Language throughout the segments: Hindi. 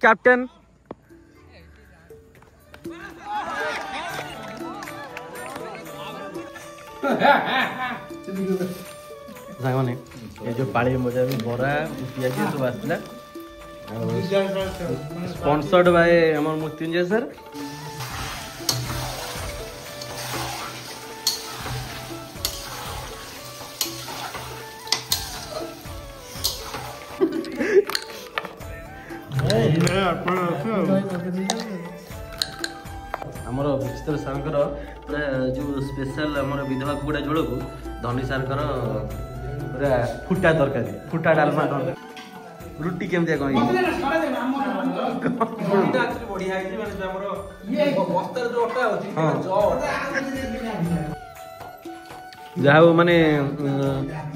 कैप्टन सागने ये जो पाड़ी मजा बरा पियाजी सब आसला स्पॉन्सर्ड बाय हमर मृत्युंजय सर। आमर विचित्र सार पूरा जो स्पेशल आमर विधवा कुकुड़ा झोल को धनी सार पूरा फुटा तरकारी फुटा डालमा रुटी केमती कह जहा माने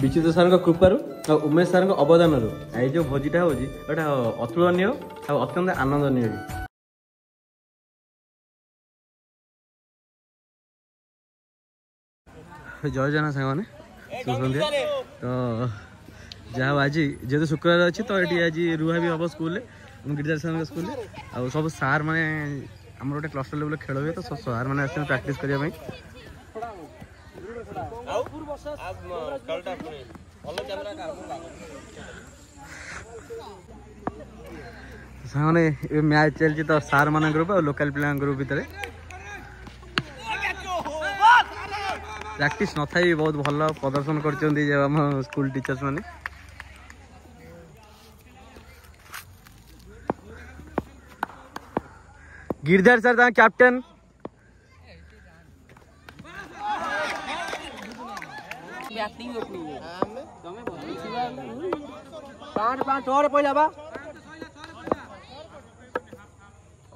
विचित्र सार कृपार उमेश सार अवदान ये जो भोजीटा हो अतुलनीय अत्यंत आनंदनीय भी। जय जना साने सुसंध्या तो जहाँ आज जेहतु शुक्रवार अच्छी तो ये आज रुहा भी हम स्कूल गिरिजार सार स्कूल आ सब सार मैंने आम गोटे क्लस्टर लेवल खेल हुए तो सब सार मैंने आस प्राक्ट करने सामने मैच चलती तो सार मान ग्रुप और लोकल प्लेयर ग्रुप भितर प्रैक्टिस न था बहुत भल प्रदर्शन कर स्कूल टीचर्स माने गिरधर सर कैप्टन पहला बा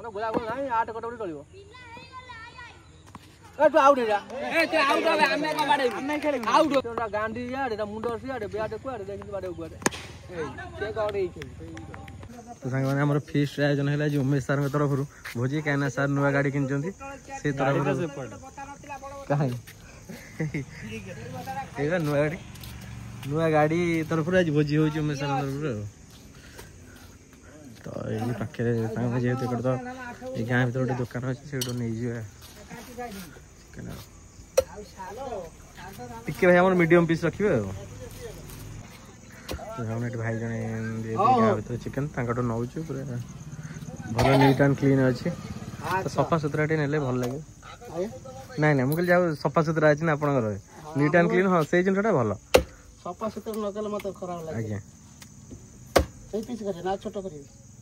गोला गोल नहीं 8 कटोरी चलियो तू आउट रे ए तू आउट होबे हमें का बाडे हमें खेले आउट तोरा गांडी यार मुंडो सियाडे बैट कुआडे देखि बाडे कुआडे ए के गडे तो संग माने हमर फीस्ट आयोजन हैला जे उमेश सर के तरफ भोजी कहना सर नुवा गाड़ी किनचंती से तरफ काहे एगा नुवा गाड़ी तरफ आज भोजी होची उमेश सर तरफ तो ये पाखे जेहतु तो ये गाँ भर गोटे दुकान अच्छे से नहीं टिके भाई आम मीडियम पीस रखिए भाई जन गाँ भर चिकेन नौ पूरा भल नीट एंड क्लीन अच्छे तो सफा सुतरा टे ने भल लगे ना ना मुझे जाओ सफा सुतरा अच्छे ना आप नीट एंड क्लीन हाँ से जिनटा भल सफा सुतरा नकले मत खराब लगे आज्ञा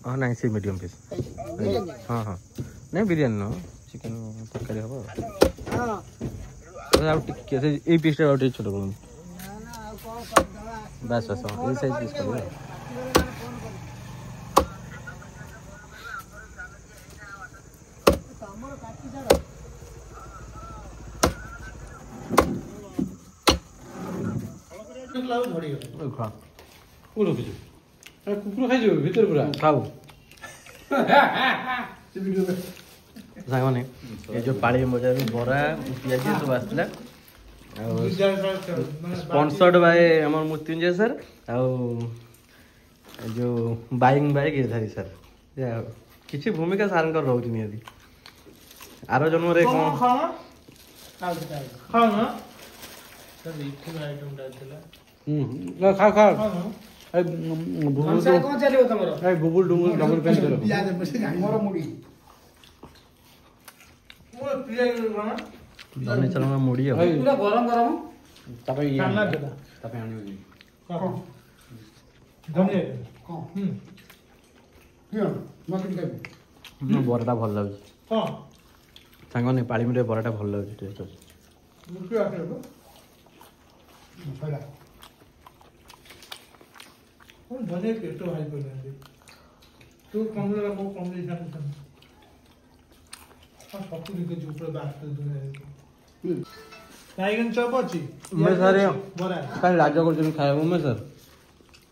हाँ ना से मीडियम पीस हाँ हाँ नहीं बिरयानी न चिकेन तरकारी हम ये पीसटा छोट कर बस बस ये साइज पीस कर कुकुर खाई भीतर पूरा खाऊ सागने ये जो पाड़ी मजा बरा पियाजी सब आसला स्पॉन्सर्ड बाय हमर मृत्युंजय सर जो बाइंग बाय गिरधारी सर किसी भूमिका सार रोच नियति आरो जन्म रे कोन खा खा बुबुल डुबुल डबल पेन करो धनी चलना मुड़ी है पूरा गरम गरम तपे ये तपे आनी धनी बराटा भल लाग सांगने पाड़ी में बराटा भल लाग टेस्ट धनी पेट भाई कर तू कम लगा को कम ले जा सब के जो ऊपर बात कर दूने टाइगन चॉप अछि मैं सर काल राजा कर खाए मैं सर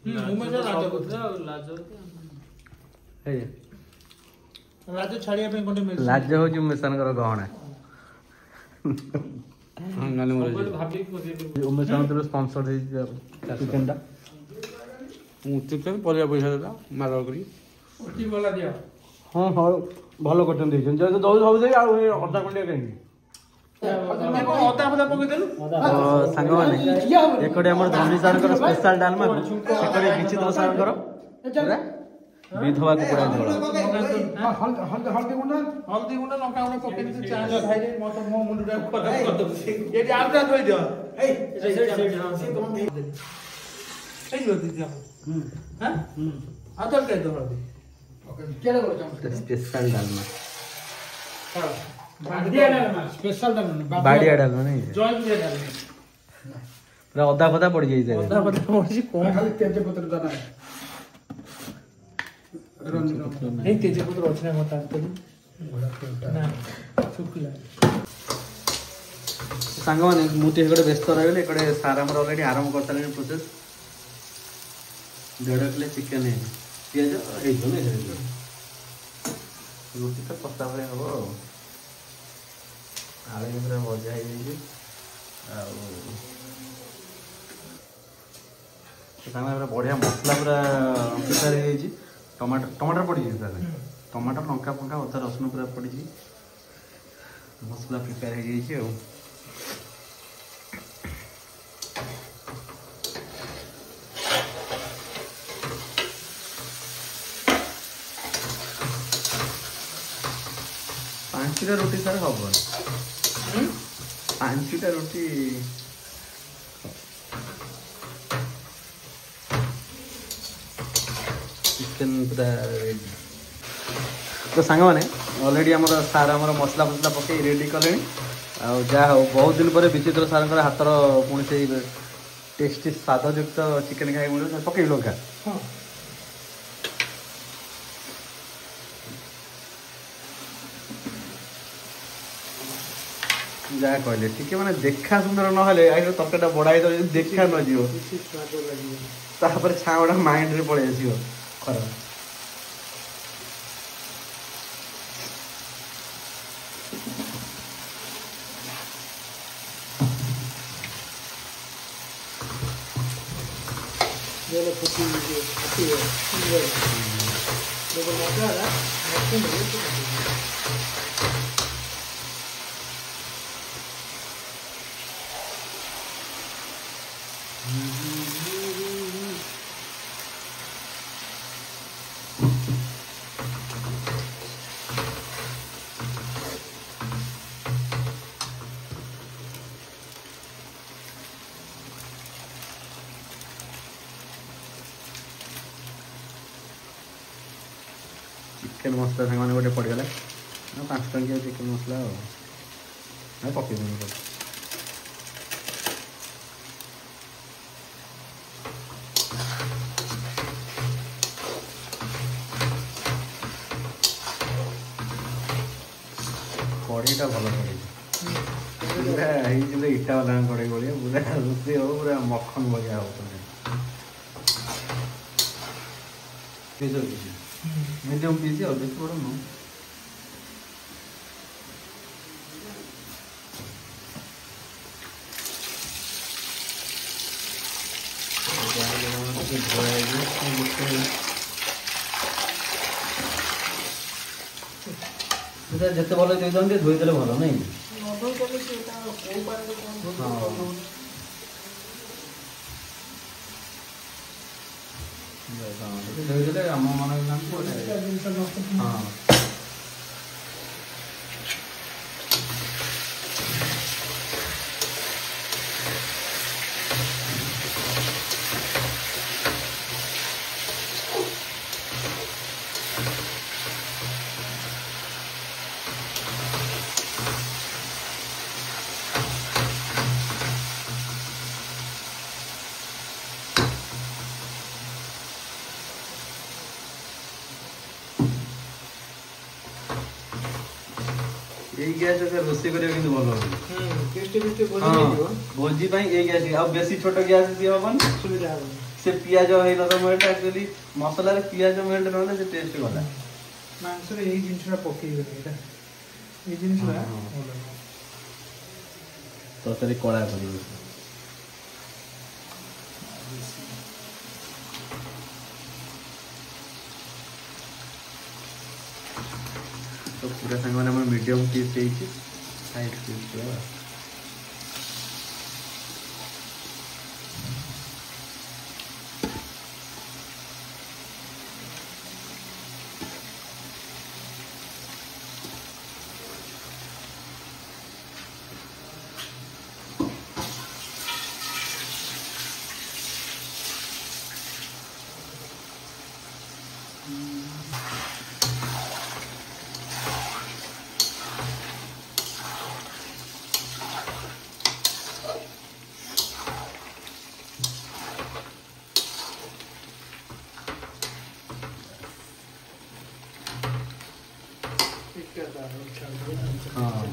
राजा कर हे राजा छाड़िया पे कोटे मिल राजा हो जो मिशन कर गहना नाले मोर मिशन तो स्पॉन्सर दे चिकन दा चिकन परिया पैसा देला मार करी उठी वाला दिया ହଁ ହଁ ଭଲ କରିଛନ୍ତି ଦେଇଛନ୍ତି ଯଦି ଦଉ ସବୁ ଦେଇ ଆଉ ଅଦା ଖଣ୍ଡିଆ କାହିଁକି ଅଦା ଫଦା ପକେଇଦେଲୁ ସାଙ୍ଗମାନେ ଏକଡେ ଆମର ଧନୀ ସାରଙ୍କର ସ୍ପେଶାଲ ଡାଲମା ଏକଡେ ବିଚିତ୍ର ସାରଙ୍କର ବିଧବା କୁକୁଡ଼ା ଝୋଳ ହଳଦୀ ଗୁଣ୍ଡ ଲଙ୍କା ଗୁଣ୍ଡ ପକେଇକି ଚା ଖାଇଲେ ମୋ ମୁଣ୍ଡଟା ଖରାପ କରିଦେବୁ ଏଠି ଆଉ ଟା ଧୋଇ ଦିଅ ଆଉ ତରକାରୀ ତ ହଳଦୀ ସ୍ପେଶାଲ ଡାଲମା ସ୍ପେଶାଲ ଡାଲମା ବାଡ଼ିଆ ଡାଲମା ନାଇଁ ଜୟ ବିଜୟ ଡାଲମା ପୁରା ଅଦା ଫଦା ପଡିଯାଇଛି ଅଦା ଫଦା ପଡିଛି କଣ ଖାଲି ତେଜପତ୍ର ଦାନା এই তেজপত্র ଅଛି ନା ମତେ ଆଣିଥିଲି ନା ଶୁଖିଲା ସାଙ୍ଗମାନେ ମୁଁ ଟିକେ ଗୋଟେ ବ୍ୟସ୍ତ ରହିଗଲି ଏକଡେ ସାର ଆମର ଅଲରେଡି ଆରମ୍ଭ କରିସାରିଲେଣି ପ୍ରୋସେସ 1.5 କିଲୋ ଚିକେନ ପିଆଜ ହେଇଯିବ ନା ରୁଟି ତ କଷା ଭଳିଆ ହବ ଆଉ ଆଳୁ ପୁରା ଭଜା ହେଇଯାଇଛି ଆଉ ସାଙ୍ଗରେ ବଢିଆ ମସଲା ପୁରା ପ୍ରିପେୟାର ହେଇଯାଇଛି टमाटर पड़ी टमाटर लंका फंका अदा रसुण पूरा पड़ी मसला प्रिपेयर हो जाइए पांचटा रोटी सार हम 5टा रोटी चिकेन पूरा रेडी तो सांग मैंने ऑलरेडी आम सार आम मसला फसला पकई रेडी कले जहाँ हो बहुत दिन पर विचित्र सार हाथर पुणी से टेस्टी स्वादयुक्त चिकेन खाई मिले पकई लंका जहाँ कहले टी मैंने देखा सुंदर ना तरकारीटा बड़ाई देखा न जीवर छाँटा माइंड रे पलि आस खराब चिकेन मसला सांग मैंने गोटे पड़गला 5 टंकिया चिकेन मसला पकड़ कड़ईटा भल कड़ई पूरा इटा वाला कड़ई भाया पूरा रोषे हो पूरा मखन भाया हो मीडियम पीस और बेस बड़ा नो जिते भल दे धोईदे भल नहीं धोईदे आम मन हाँ गैस रोषे कर भोजी गैस बेसी छोट गैस हम से पिज मेल्ट एक्चुअली मसला पिज मेल्ट ना से टेस्ट गला मांस जिनसा पकई तरकारी कड़ा कर तो पूरा सांग मैंने मीडियम पीस देइछि साइड पीस पूरा हाँ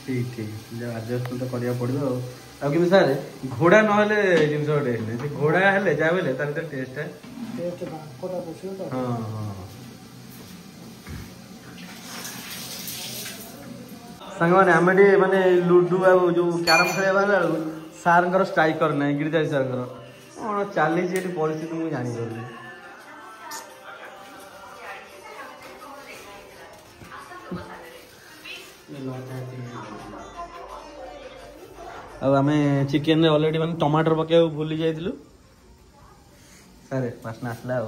ठीक ठीक आडजस्टमेंट करिया पड़ो आ कि सर घोड़ा ना जिन गोटे घोड़ा हेले जा बेले टेस्ट है हाँ हाँ सांग मैंने आम माने लुडु आ जो क्यारम खेल बाला सार स्ट्राइकर ना गिरिधारी सार कौन चली परिस्थिति मुझे जानी आम चिकेन ऑलरेडी मैंने टमाटर पकड़ भूली जाइलु सारे बासना आसला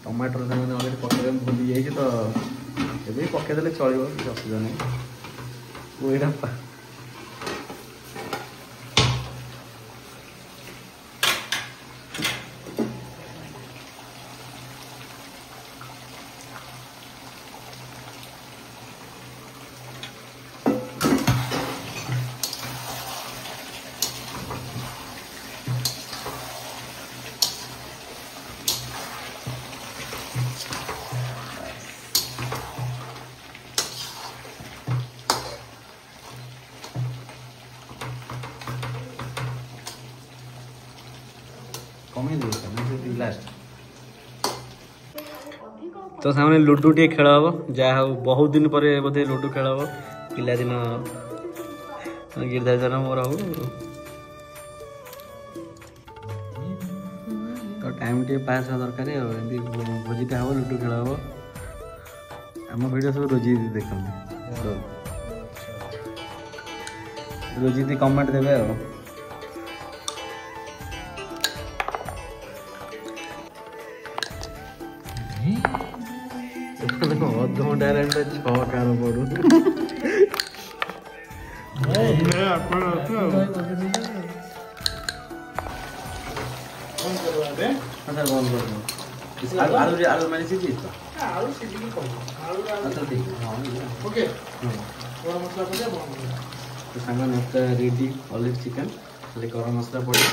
टमाटर मैंने ऑलरेडी पकड़ भूली जाइए तो ये पकईदे चलो किसी असुविधा नहीं वहीटा तो सामने लुडु टे खेल हम जहाँ बहुत दिन पर बोधे लुडु खेल हम पिलादिन गिरधारी सर मोर हो तो टाइम टे पास हवा दरकार भोजिटा हम लुडु खेल हम आम भिडियो सब रोजी देखते रोजी कमेंट देवे अध घंटा छः कार पड़ू आलू मैंने सीधी तो सामान रेडी ऑलिव चिकन खाली गरम मसला पड़े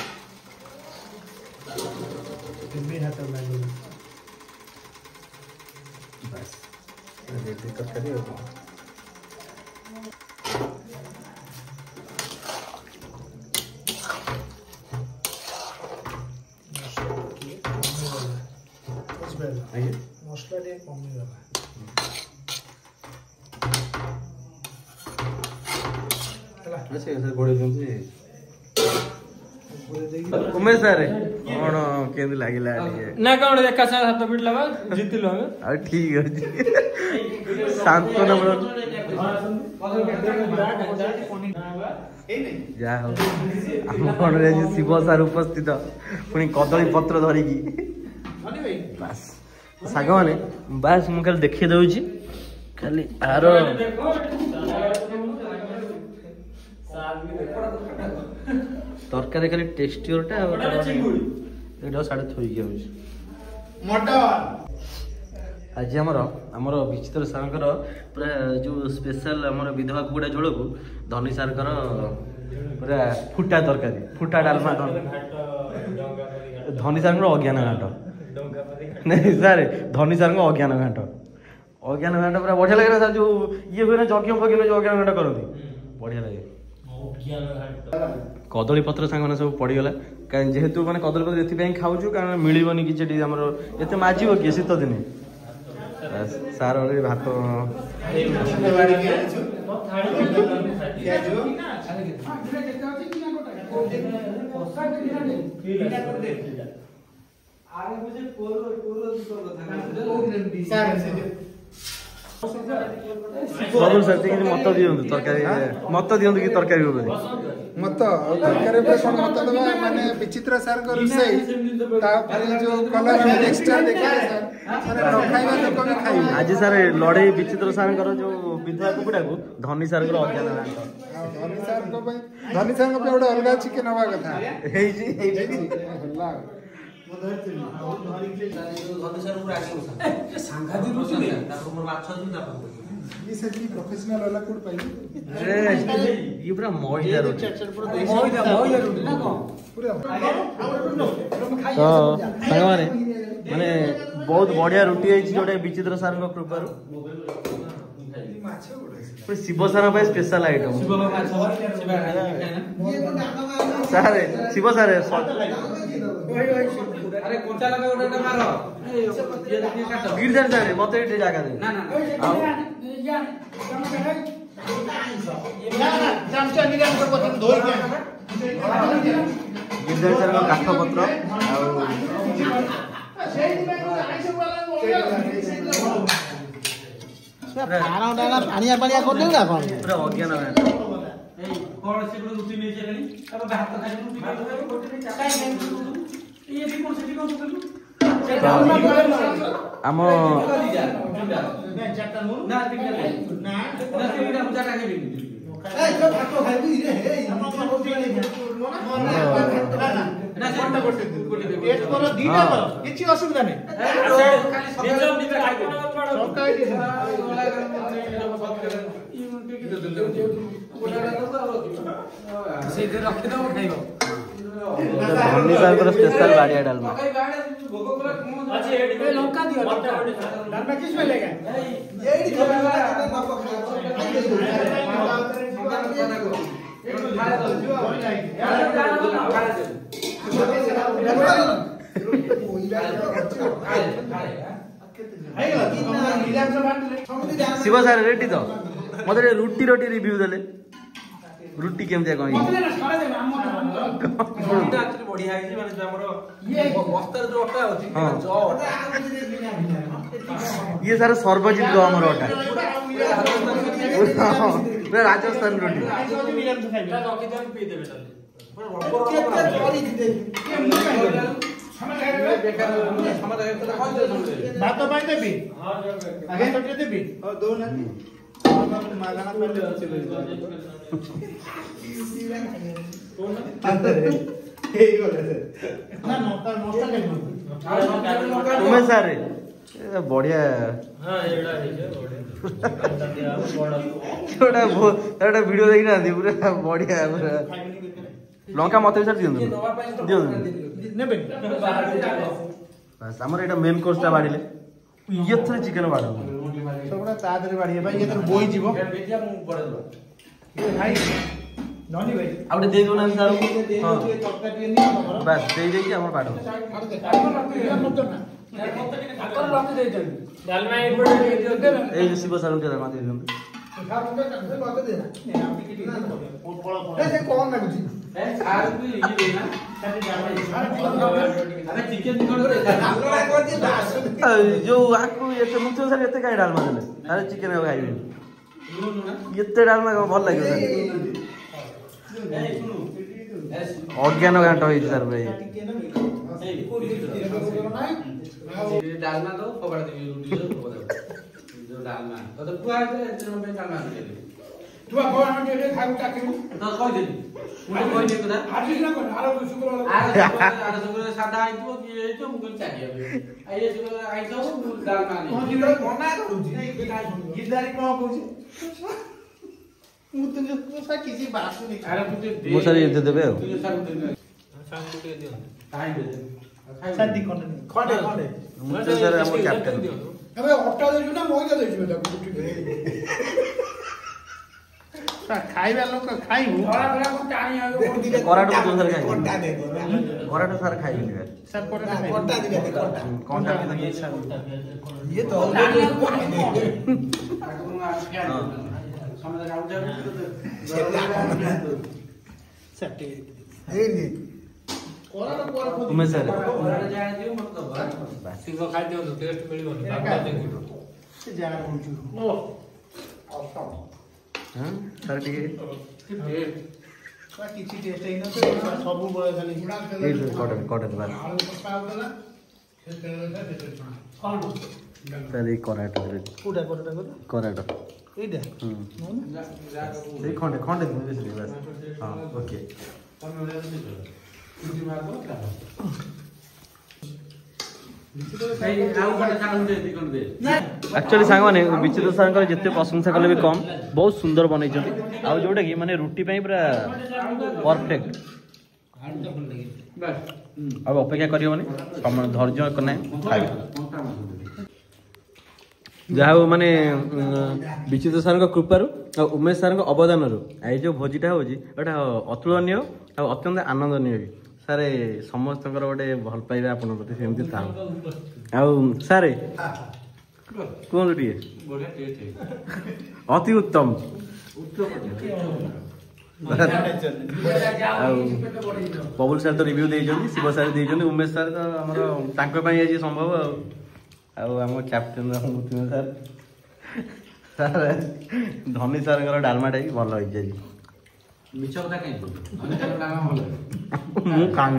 बस रेडी तरकारी मसला टे कमी उमेश सर कौन केंद्र लागिला ना कौन देखा साथ हाथ पिटला बा जीतिलो हम आ ठीक है शांत न बड़ जा हो हम कोन रे शिव सर उपस्थित पुनी कदली पत्र धरि की बस साग माने बस मु खाली देखि दउ छी खाली आरो तरकारी खाली टेक्सचरटा एटा साडे थोई गया मटर आज आमर विचित्र सारंकर पूरा जो स्पेशल आमर विधवा कुकुड़ा झोल को धनी सारंकर पूरा फुटा तरकारी फुटा डालमा धनी सारंकर अज्ञान घाट नहीं सर धनी सारंकर अज्ञान घाट पूरा बढ़िया लगे सर जो ये हुए ना जज्ञ फज्ञ जो अज्ञान घाट करती बढ़िया लगे कदली पत्र सांग मैंने सब पड़गला जेहेतु मैंने कदली पत्र ये खाऊ कारण मिलबनी कि आमर ये माजिब किए शीत दिन सार भात मत दिंतु तरकारी मत दिंतु कि तरकारी मत तरकारी मत दबा माने विचित्र सार को रोसई जो कलर नेक्स्ट टाइम देखिए सर खाइबा लोक भी खाइ आज सर लड़े विचित्र सार जो विधवा कुकुड़ा को धनी सार को अज्ञान धनी सार को गोटे अलग चिकेन हवा कथा प्रोफेशनल वाला कोड पाई ये पूरा मैदा रोटी ना को पूरा तो सागमाने माने बहुत बढ़िया रोटी है जोटे विचित्र सार को कृपा शिव सार स्पेशल आइटम सारे शिव सार अरे कोंचा लगा उडा मारो गिरधर सारे मत ये जगह दे ना ना गिरधर सार काठ पत्र पानिया पानिया कर देउ ना कोन पूरा अज्ञान कोन से रुटी नै जेलनी अब भात खाइ रुटी खाइ रोटी चाकाइ ये भी कोन से कोन आम କିଛି ଅସୁବିଧା ନାହିଁ धनी सार स्पेशल बाड़िया डालमा शिव सार रेडी तो मत रुटी रोटी रिव्यू देले रुटी केमतिया कहि बढ़िया है माने जो हमरो ये बस्तर जो अटा होची जो ये सारा सर्वजित गो हमर अटा पूरा राजस्थान रोटी भात पाई देबी आगे छोटे देबी और दो ना मागाना तुम्हें सारे बढ़िया वीडियो देखी ना पूरा बढ़िया पूरा लंका मत भी सर दिखार यहाँ मेन कोर्स बाड़े ये चिकेन बाड़ सबटा ता देरे बाड़ी भाई ये तो बोई जीवो भाई ननी भाई आउटे दे दो ना सार हां बस दे दे के हमर बाड़ डालमा एक बड़े दे ए शिव सार के दामा दे दे सार मुंडे कंसे बात दे ना ए कौन लागुची ए सार तू ये देना अरे चिकन निकल रे जो आकु एते मुचो सर एते काई डालमा देले अरे चिकन खाइबे एते डालमा भल लाग्यो सर ए सुनु अज्ञान घाट होई सर भाई ये डालमा दो पकड़ दे रोटी जो डालमा तो पुआ है तेरे में डालमा दे तू कौन हम के खाऊ काकिनु तो कह दे मुझे कह दे कदा आज ना कर आरो शुक्र आरो शुक्र सादा आइतो कि एतो मुगल चाहिए आइए शुक्र आइतो डालमा नहीं कौन जिला कोना करूची गिरदारी कोन कहूची मु तो सा किसी बात नहीं अरे तुझे मो सर ये दे देबे तुझे सर दे शाम को दे दियो टाइम दे शादी कोन खडे खडे मो सर हम कैप्टन अबे ऑटो दे ना मोई दे दे ଖାଇବା ଲୋକ ଖାଇବୁ କରାଟ ମତେ ସାର୍ ଖାଇବି କରାଟ ସାର୍ ଖାଇବିନି ସାର୍ କଣଟା ଇଏ ତ ଉମେଶ ସାର୍ ସାର୍ ଟିକେ କିଛି ଟେଷ୍ଟ ହେଇନଥିବ ସବୁ ଖାଲି କଟକ ସାର୍ ଏଇ କରାଟ କରାଟ ଏଇଟା ସେଇ ଖଣ୍ଡେ ବେଶୀ ବାସ୍ ହଁ ଓକେ एक्चुअली सांगने विचित्र सार जिते प्रशंसा कले भी कम बहुत सुंदर बनई आउ जोटा कि माने रुटी पूरा परफेक्ट अब अपेक्षा करनी समय धैर्य ना जहाँ माने विचित्र सार कृपारू और उमेश सार अवदान ये जो भोजीटा हूँ अतुलनीय अत्यंत आनंदनीय भी सारे समस्त गोटे भल पाइबा आप सेमती था सारे कहतु टे अति उत्तम बबुल सार तो रिव्यू देइछन शिव सार देइछन उमेश सार तो हमर तांको पई आज संभव आम कैप्टेन मुतिन सार सार धनी सार डालमाटा भी भल होई जाई मिछ कथा काई बोल मु कांग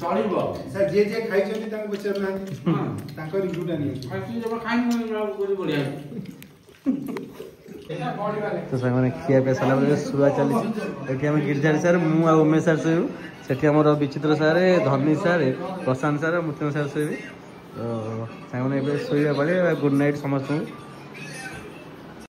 चलिबो सर जे खाइछन तांको विचार ना तांको रिव्यूटा नहीं खाइ जब खाइ कोइ बढ़िया तो सारे खिया पे सारा शुआ चली आम गिरिधारी सार मु उमेश सार शोबू से विचित्र सार धनी सार प्रशांत सार मुतिन सार शोबी तो सारे शोवा पड़े गुड नाइट समस्त।